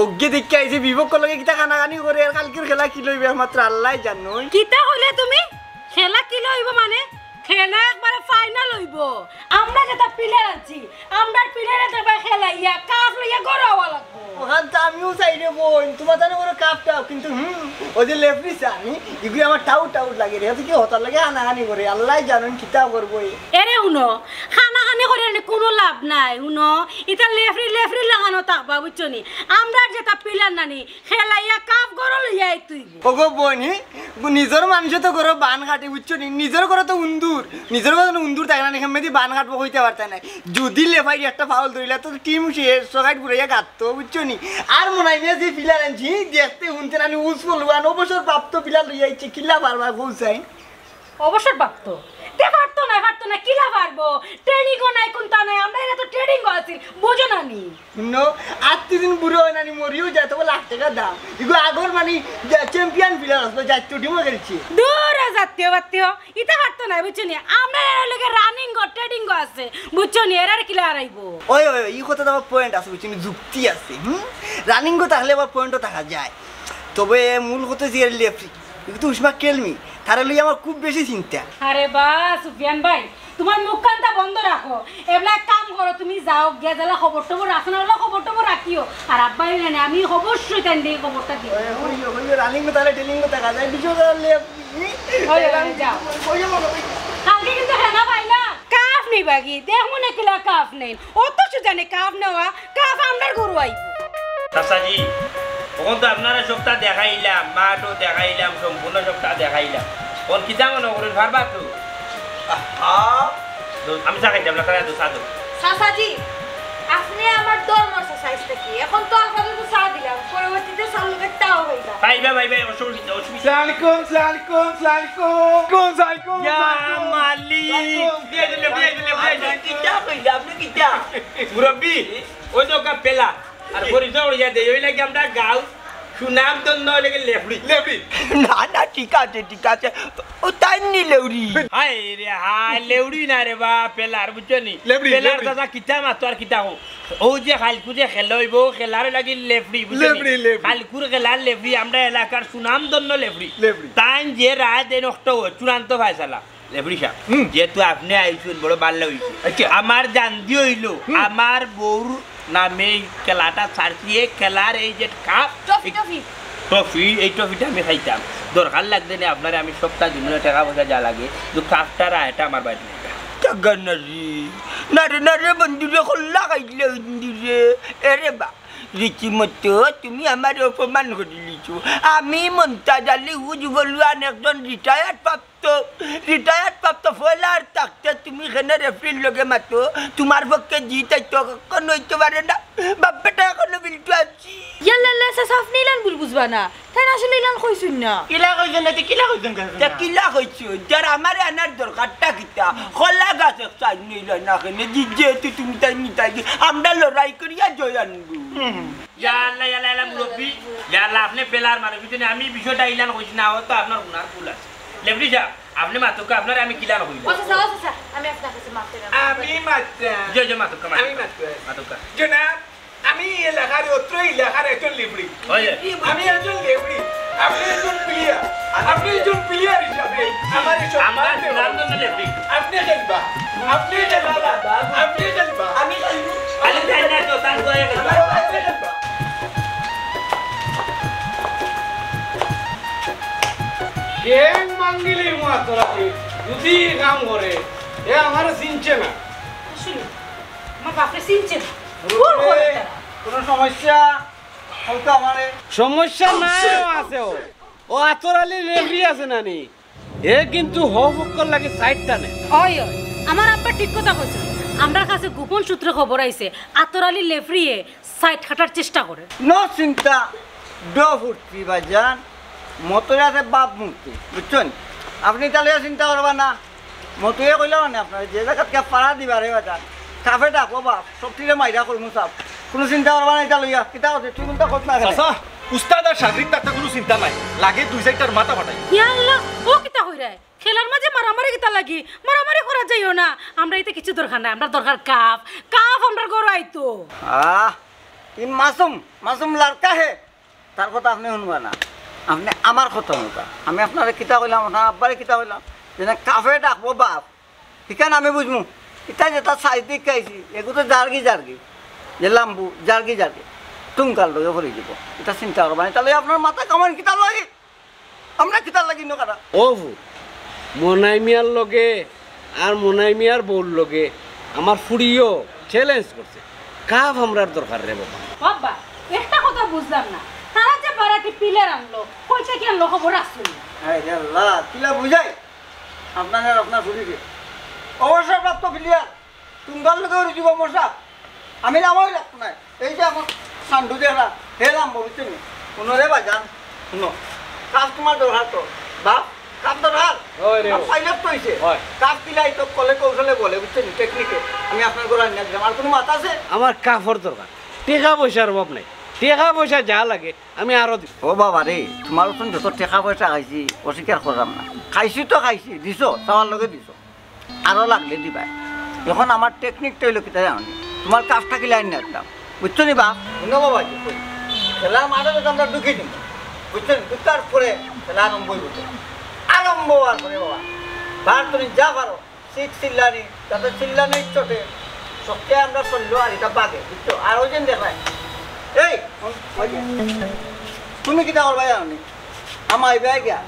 Speaker 1: ওগে দেখে আইছে বিভক্ত লগে কিটা কানাকানি করে আর কালকের খেলা কি লইবে মাত্র আল্লাহ জানো
Speaker 5: কিতা হইলে তুমি খেলা কি লইব মানে খেলা একবারে ফাইনাল হইব আমরা যেটা প্লেয়ার আছি আমরা প্লেয়ারে দেবা খেলা ইয়া কাপ লইয়া গড়াওয়া লাগবো
Speaker 1: ওখান তো আমিও চাই রে বোন তোমার জানো বড় কাপটাও কিন্তু ওই যে লেফরি আমি এগুলি আমার টাউট লাগে রে কি হতার লাগে হানাহানি করে আল্লাহ জানেন কিতা করবো
Speaker 5: এরে উনো খানাখানি করে কোনো লাভ নাই উনো এটা লেফরি লাগানো থাকবা বুঝছো নি আমরা যেটা প্লেয়ার নানি খেলা ইয়া কাপ গড় লইয়া তুই
Speaker 1: ওগো বোন নিজের মানুষ তো করো বান কাটে বুঝছো নি নিজের করে তো উন্দুর নিজের কথা উন্দুর থাকে না এখান মেয়েদি বান কাটবো হইতে পারতে নাই যদি লেফাই একটা ফাউল ধরিলে তো টিম সকাইট ঘুরাইয়া কাটতো বুঝছো নি আর মনে হয় যে পিলার আনছি দেখতে শুনতে না উস বলবো অবসর প্রাপ্ত পিলার লইয়া ইচ্ছে কিলা পারবা পৌঁছাই
Speaker 5: অবসর প্রাপ্ত পারতো না কিলা পারবো ট্রেনিংও নাই কোনটা নাই আমরা এটা তো ট্রেনিং আছে বুঝো না নি
Speaker 1: নো 8 দিন বুড়ো হয় নানি মরিও যায় তবে লাখ টাকা দাম এগুলো আগর মানে চ্যাম্পিয়ন প্লেয়ার আসবে জাতীয় টিমও খেলছে
Speaker 5: দূর জাতীয় এটা পারতো না বুঝছো নি আমরা এর লগে রানিং গো ট্রেনিং গো আছে বুঝছো নি এর কিলা হারাইবো
Speaker 1: ওই এই কথা তো পয়েন্ট আছে বুঝছো নি যুক্তি আছে রানিং গো তাহলে আবার পয়েন্টও থাকা যায় তবে মূল কথা যে লেফরি কিন্তু উসমা কেলমি তার লই আমার খুব বেশি চিন্তা
Speaker 5: আরে বা সুফিয়ান ভাই তোমার মুখ কানটা বন্ধ রাখো এবলা কাম করো তুমি যাও গিয়া জালা খবর টবর রাখো না খবর টবর রাখিও আর আব্বা জানে আমি অবশ্যই তাই দিয়ে খবরটা দিই
Speaker 1: ওই রানিং গো তাহলে ট্রেনিং গো থাকা যায় বিজয় লেফরি
Speaker 5: ওই যাও কালকে কিন্তু হেনা ভাই না কাফ নেই বাগি দেখ মনে কিলা কাফ নেই অত জানে কাফ নেওয়া কাফ আমরার গরু আইব
Speaker 3: চাচাজি তখন তো আপনারা সপ্তাহ দেখাইলাম মাঠও দেখাইলাম সম্পূর্ণ সপ্তাহ দেখাইলাম তখন কিতা মনে করেন পারবা তো আমি চা খাইতাম না খাই তো চা দো
Speaker 4: চাচাজি আপনি আমার দরমর সাইজটা কি এখন তো আপাতত চা দিলাম পরবর্তীতে চালুকে তাও হইবা
Speaker 3: ভাইবা অসুবিধা
Speaker 8: সালামালাইকুম সালামালাইকুম
Speaker 3: ইয়া মালিক দিয়ে দিলে কিতা কইলা আপনি কিতা মুরব্বি ওই তো কা পেলা আর পরিচয় হয়ে যায় ওই লাগে আমরা গাও সুনাম তো নয় লাগে লেফরি
Speaker 1: না ঠিক আছে ও তাই নি লেউরি
Speaker 3: হাই রে হাই লেউরি না রে বা পেলার বুঝছো নি
Speaker 8: লেফরি,
Speaker 3: পেলার
Speaker 8: লেফরি।
Speaker 3: দাদা কিতা মাতো আর কিতা হো ও যে খালকু যে খেলইব খেলার লাগি লেফরি বুঝছো
Speaker 8: লেফরি, লেফরি।
Speaker 3: খালকুর খেলার লেফরি আমরা এলাকার সুনাম দন্য লেফরি
Speaker 8: লেফরি।
Speaker 3: তাই যে রায় দেন নষ্ট চূড়ান্ত ফায়সালা লেফরি সাহেব যেহেতু আপনি আইছুন বড় ভালো হইছে আমার জানদি হইলো আমার বউর নামে খেলাটা ছাড়ছিয়ে খেলার এই যে কাপ ট্রফি এই ট্রফিটা আমি খাইতাম দরকার লাগবে না আপনার আমি সপ্তাহ দিন টাকা পয়সা যা লাগে তো কাপটা রায়টা আমার বাড়ি
Speaker 1: না রে বন্ধুরে খোল্লা খাইলে বন্ধুরে এরে বা রীতিমতো তুমি আমার অপমান করে দিয়েছো আমি মমতাজ আলী উজ্জ্বলওয়ান একজন রিটায়ার্ড প্রাপ্ত ফলার থাকতে তুমি এখানে রেফারির লগে মাতো তোমার পক্ষে জিতাইতো কখনো হইতে পারে না বাপ্পাটা এখনো বিলটু আছি
Speaker 4: ইয়াল্লা সাফ নিলান বুঝবা না তাই আসলে ইলান কইছুন না
Speaker 2: কিলা কইছেন না কিলা কইছেন
Speaker 1: তা কিলা কইছো যার আমার আনার দরকারটা কিতা খোলা গাছ চাই নিল না কেন যেহেতু তুমি তাই নিতাই আমরা লড়াই করিয়া জয় আনবো
Speaker 3: ইয়াল্লা মুরব্বী ইয়াল্লা আপনি পেলার মানে বুঝছেন আমি বিষয়টা ইলান কইছি না তো আপনার গুনার ভুল আছে লেফরি সাহেব আপনি মাতুকা আপনার আমি কিলান হইলাম
Speaker 4: আচ্ছা আমি আপনার কাছে মাফ চাইলাম
Speaker 8: আমি মাত্রা
Speaker 3: যে মাতুকা
Speaker 8: আমি মাত্রা
Speaker 3: মাতুকা
Speaker 8: জনাব আমি এলাকার অত্র এলাকার একজন লেফরি
Speaker 3: ওই
Speaker 8: আমি একজন লেফরি আপনি একজন প্লেয়ার হিসাবে আমার এই
Speaker 3: আমরা
Speaker 8: সম্মান
Speaker 3: নাম জন্য লেখি
Speaker 8: আপনি খেলবা
Speaker 1: আমি খেলবো
Speaker 3: খালি তাই না তো তার দয়া গেল
Speaker 8: আপনি খেলবা
Speaker 6: কেন মাঙ্গিলি মাত্রাকে যদি কাম করে এ আমার চিনছে না
Speaker 5: আসলে আমার বাপরে চিনছে না ভুল করে তারা।
Speaker 6: কোনো সমস্যা হয়তো আমারে সমস্যা নাই আছে ও আতরালি রেফরি আছে নানি এ কিন্তু হবুক্কর লাগে সাইডটা নে
Speaker 5: ওই ওই আমার আব্বা ঠিক কথা কইছে আমার কাছে গোপন সূত্রে খবর আইছে আতরালি লেফরিয়ে সাইড কাটার চেষ্টা করে
Speaker 9: নো চিন্তা ডো ফুর্তি ভাইজান মতরাতে বাপ মুক্তি বুঝছেন আপনি তাহলে চিন্তা করবা না মতুয়ে কইলাম না আপনার যে জায়গাত কে পাড়া দিবা রে বাজার কাফে ডাকো বাপ সবটিরে মাইরা করমু সাপ কোনো চিন্তা করবা না এটা লইয়া কিতা হচ্ছে তুই কোনটা কত না
Speaker 7: চাচা উস্তাদ আর সাগরিক তার কোনো চিন্তা নাই লাগে দুই সাইডটার মাথা ফাটাই
Speaker 5: ইয়া আল্লাহ ও কিতা হই রে খেলার মাঝে মারামারি কিতা লাগি মারামারি করা যাইও না আমরা এতে কিছু দরকার নাই আমরা দরকার কাফ কাফ আমরা গরো আইতো
Speaker 9: ইন মাসুম লড়কা হে তার কথা আপনি শুনবা না আপনি আমার কথা শুনবা আমি আপনারে কিতা কইলাম আপনার আব্বারে কিতা কইলাম যেন কাফে ডাকবো বাপ ঠিকান আমি বুঝমু এটা যেটা সাহিত্যিক খাইছি এগুলো জার্গি যে লাম্বু জার্গি তুমকার লগে ভরে দিব এটা চিন্তা করবা না তাহলে আপনার মাথা কামান কিতা লাগে আমরা কিতা লাগি নকারা
Speaker 6: ও মনাই মিয়ার লগে আর মনাই মিয়ার বউর লগে আমার ফুড়িও চ্যালেঞ্জ করছে কাফ আমরার দরকার রে বাবা
Speaker 5: বাবা একটা কথা বুঝলাম না তারা যে বারাটি পিলার আনলো কইছে কি আনলো খবর আসল
Speaker 9: আল্লাহ কিলা বুঝাই আপনার ফুড়িকে অবসরপ্রাপ্ত প্লেয়ার তুমকার লগে ভরে দিব মশা আমি নামই লাগতো না এই যে আমার সান্ডু দেখা হেলাম বুঝছেন কোনোরে বাজান শুনো কাজ তোমার দরকার তো বাপ কাপ দরকার পাইলট তো হয়েছে কাপ পিলাই তো কলে কৌশলে বলে বুঝছেন টেকনিকে আমি আপনার ঘরে আনিয়ে দিলাম আর কোনো মাথা আছে
Speaker 6: আমার কাফর দরকার টাকা পয়সার অভাব নাই টাকা পয়সা যা লাগে আমি আরো দিব
Speaker 9: ও বাবা রে তোমার ওখানে যত টাকা পয়সা খাইছি অস্বীকার করলাম না খাইছি তো খাইছি দিছ চাওয়ার লগে দিছ আরো লাগলে দিবা এখন আমার টেকনিকটা হইলো কিতা জানি তোমার কাজটা কি লাইন নিতাম বুঝছো নি বাপ শুনো বাবা খেলার মাঠে তো আমরা ঢুকে দিব বুঝছেন ঢুকার পরে খেলা আরম্ভ হইব আরম্ভ হওয়ার পরে বাবা বার তুমি যা পারো সিট চিল্লানি যাতে চিল্লানি চটে সবকে আমরা চললো আর এটা বাগে বুঝছো আর ওই যে দেখায় এই তুমি কিতা করবা জানি আমাই বেয়া গিয়া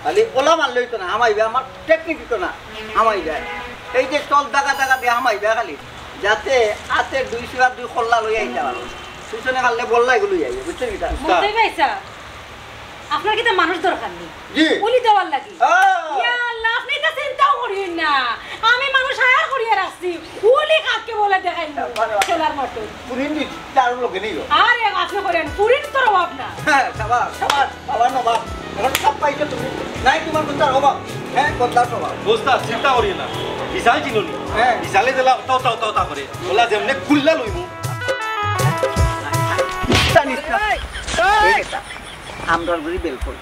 Speaker 9: খালি ওলা মারলে হইতো না আমাই বেয়া আমার টেকনিক হইতো না আমাই বেয়া এই যে চল দাগা দিয়ে আমাই বেয়া খালি যাতে হাতে দুই সিবার দুই খোল্লা লই আইতে পারো পিছনে খাললে বললাই গুলো যাইবে বুঝছেন কিটা
Speaker 5: বুঝতে পাইছা আপনার কি তো মানুষ দরকার নেই
Speaker 9: জি
Speaker 5: উলি দেওয়ার লাগি ইয়া আল্লাহ আপনি তো চিন্তাও করিন না আমি মানুষ হায়ার করিয়া রাখছি উলি কাকে বলে দেখাইলো খেলার মতো
Speaker 9: পুরিন দি চার লোকে নেই
Speaker 5: আরে আপনি করেন পুরিন তোর অভাব না
Speaker 9: হ্যাঁ সবার বাবা নবাব এখন সব পাইছো তুমি নাই তোমার কোনটার অভাব হ্যাঁ কোনটার স্বভাব
Speaker 7: দোস্তা চিন্তা করি না বিশাল চিনুনি
Speaker 9: হ্যাঁ
Speaker 7: বিশালে দিলা অত করে ওলা যেমনে খুললা লইমু
Speaker 9: আমরার গুড়ি বেলফল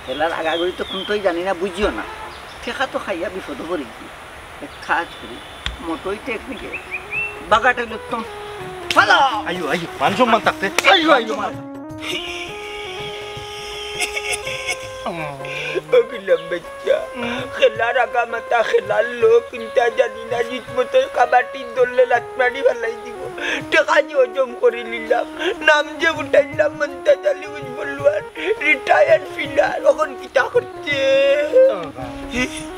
Speaker 9: খেলার আগাগুড়ি তো কোনটাই জানি না বুঝিও না ঠেকা তো খাইয়া বিপদ পড়েছি এক কাজ করি মোটই টেকনিকে বাগাটা উত্তম ভালো
Speaker 7: আইও মান সম্মান থাকতে
Speaker 9: আইও
Speaker 1: অবিলম্ব বাচ্চা খেলার আগা মাথা খেলার লোক চিন্তা জানি না জিতবো তো কাবাটি দললে লাটমারি ফেলাই দিব টাকা যে হজম করে নিলাম নাম যে উঠাইলাম মন্তা জালি উজবলুয়ার রিটায়ার্ড ফিলার এখন কিতা করছে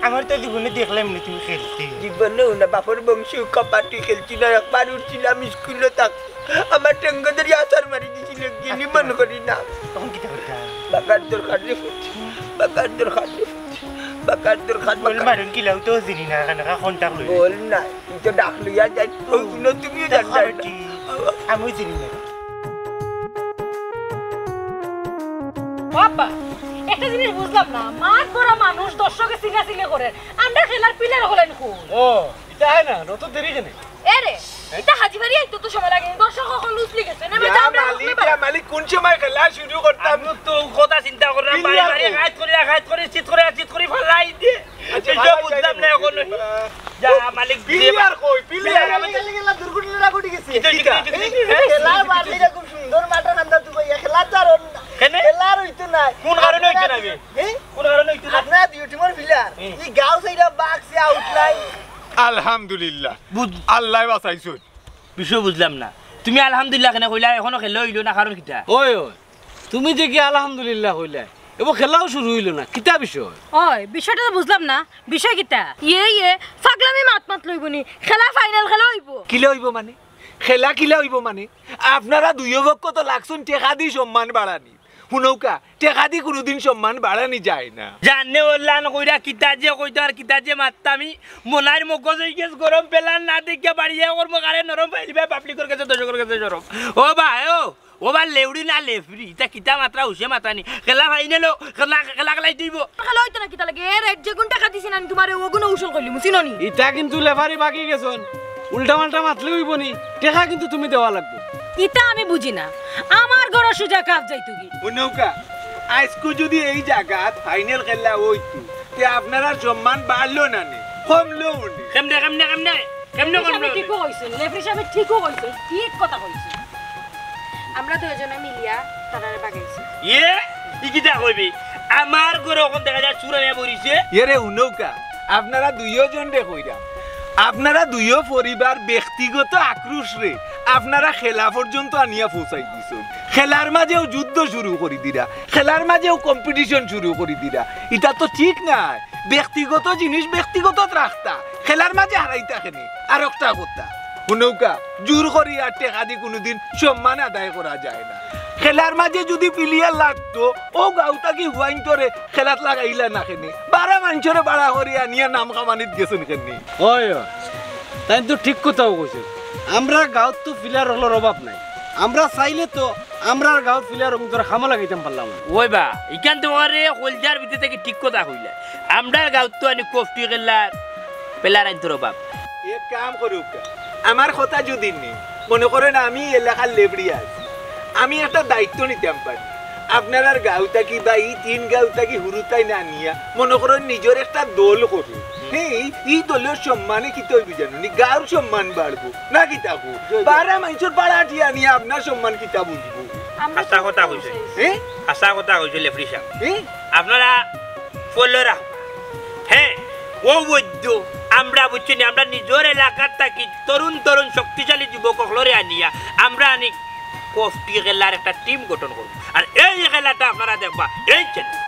Speaker 2: আমার তো জীবনে দেখলাম না তুমি খেলতে
Speaker 1: জীবনেও না বাপর বংশী কাবাটি খেলছি না একবার উঠছিলাম স্কুলে থাক আমার টেঙ্গদের আসার মারি দিছিল গেলি মনে করি না
Speaker 2: তখন কিতা করতে
Speaker 1: বাকার দরকার রে বাকার দরকার
Speaker 2: বল মারুন কিলাও তো জিনি না কানা কন্টাক্ট লই
Speaker 1: বল না তুই তো ডাক লইয়া যাই তুমিও জানতে
Speaker 2: আমি জিনি না
Speaker 5: বাবা একটা জিনিস বুঝলাম না মাঠ ভরা মানুষ দর্শকে সিলে করে আমরা খেলার পিলার হলেন খুব
Speaker 6: ও এটা হয় না নতুন দেরি কেন
Speaker 5: এরে এটা হাজিবাড়ি আইতো তো সময় লাগে দর্শক কখন লুচলি গেছে না
Speaker 8: মালিক কোন সময় খেলা শুরু করতাম
Speaker 3: তো কথা চিন্তা করলাম বাড়ি গাইত করে চিত করে ফলাই দিয়ে এটা বুঝলাম না এখন যা মালিক
Speaker 8: প্লেয়ার কই প্লেয়ার
Speaker 9: গেলা দুর্ঘটনা ঘটে গেছে
Speaker 3: এটা
Speaker 9: খেলা মারলিরা খুব সুন্দর মাঠের আন্দা তুই খেলা তার
Speaker 3: কেন
Speaker 9: খেলার হইতো
Speaker 10: নাই
Speaker 3: কোন কারণে হইছে না বে কোন কারণে হইছে না
Speaker 10: আপনারা দুই টিমের প্লেয়ার এই গাঁও সাইডা বাক্সে আউটলাইন
Speaker 8: আলহামদুলিল্লাহ আল্লাহ বাঁচাইছো
Speaker 3: বিষয় বুঝলাম না তুমি আলহামদুলিল্লাহ কেন কইলা এখনো খেলা হইলো না কারণ কিটা
Speaker 6: ওই ওই তুমি যে কি আলহামদুলিল্লাহ হইলা এবার খেলাও শুরু হইল না কিতা বিষয়
Speaker 5: ওই বিষয়টা তো বুঝলাম না বিষয় কিতা ইয়ে ফাগলামি মাত লইবনি খেলা ফাইনাল খেলা হইব
Speaker 8: কিলে হইব মানে খেলা কিলে হইব মানে আপনারা দুই পক্ষ তো লাগছুন টেকা দি সম্মান বাড়ানি শুনৌকা টেকা দি কোনোদিন সম্মান বাড়ানি যায় না
Speaker 3: জানে ওল্লান কইরা কিতা যে কইতো আর কিতা যে মাত্তামি মনার মগজ হই গেছ গরম পেলান না দেখিয়া বাড়িয়া করব গারে নরম পাইলিবা পাবলিকর কাছে দর্শকর কাছে নরম ও ভাই ও বা লেউড়ি না লেফরি তা কিতা মাত্রা উসে মাতানি খেলা ফাইনাল খেলা খেলাই দিব
Speaker 4: খেলা হইতো না কিতা লাগে রেড যে কোন টাকা দিছিনা আমি তোমারে ওগুনো উসল কইলি মুছিননি
Speaker 6: ইটা কিন্তু লেফারি বাকি গেছন উল্টা মাল্টা মাতলে হইব নি টেকা কিন্তু তুমি দেওয়া লাগবে
Speaker 5: ইটা আমি বুঝি না আমার ঘরে সুজা কাপ যাইতো কি
Speaker 8: শুনৌকা আজকে যদি এই জায়গাত ফাইনাল খেলা হইতো তে আপনারা সম্মান বাড়লো না নে কমলো নি
Speaker 3: কেমনে কেমনে কেমনে কেমনে
Speaker 5: আমি ঠিকও কইছেন লেফরি সাহেব ঠিকও কইছেন ঠিক কথা কইছেন
Speaker 4: আমরা দুজনে মিলিয়া তারারে বাগাইছি
Speaker 3: ইয়ে ইকিটা কইবি আমার ঘরে ওখান দেখা যায় চুরানে বরিছে
Speaker 8: এরে শুনৌকা আপনারা দুইজন রে কইরা আপনারা দুইও পরিবার ব্যক্তিগত আক্রোশ রে আপনারা খেলা পর্যন্ত আনিয়া পৌঁছাই দিছেন খেলার মাঝেও যুদ্ধ শুরু করে দিরা খেলার মাঝেও কম্পিটিশন শুরু করে দিরা এটা তো ঠিক নাই ব্যক্তিগত জিনিস ব্যক্তিগত রাখতা খেলার মাঝে হারাইতা কেনে আর একটা কথা শুনৌকা জোর করি আর টেকা দি কোনোদিন সম্মান আদায় করা যায় না খেলার মাঝে যদি প্লেয়ার লাগতো ও গাঁওটা কি হুয়াইন তোরে খেলাত লাগাইলা না কেনে বারা মানুষের বাড়া করি আনিয়া নাম কামানিত গেছেন কেনে
Speaker 6: ওই তাই তো ঠিক কথাও কইছে আমরা গাঁৱত তো প্লেয়ার হলোর অভাব নাই আমরা চাইলে তো আমরার গাঁৱত প্লেয়ার তোরা খামা লাগাইতাম পারলাম
Speaker 3: ওই বা ইকান তোমারে কলজার ভিতর থেকে ঠিক কথা কইলা আমরা গাঁৱত তো আনি কফটি খেলার পেলার আইন তোর বাপ
Speaker 8: এক কাম করুক আমার কথা যদি নেই মনে করেন আমি এলাকার লেবড়ি আছি আমি একটা দায়িত্ব নিতাম পারি আপনার আর গাঁওটা কি বা এই 3 গাঁওটা কি হুরুতাই না নিয়া মনে করেন নিজের একটা দল করে এই দলের সম্মানে কি তৈরি জানো নি গাঁওর সম্মান বাড়বো না কি তাকু বারা মানুষের পাড়া ঠিয়া নিয়ে আপনার সম্মান কিতা বুঝবো
Speaker 3: আশা কথা কইছে আশা কথা কইছে লেফরি সাহেব আপনারা ফলো রাখ হ্যাঁ ও বৈদ্য আমরা বুঝছি আমরা নিজের এলাকার থাকি তরুণ তরুণ শক্তিশালী যুবক হলরে আনিয়া আমরা আনি কফটি খেলার একটা টিম গঠন করব আর এই খেলাটা আপনারা দেখবা এই চ্যানেল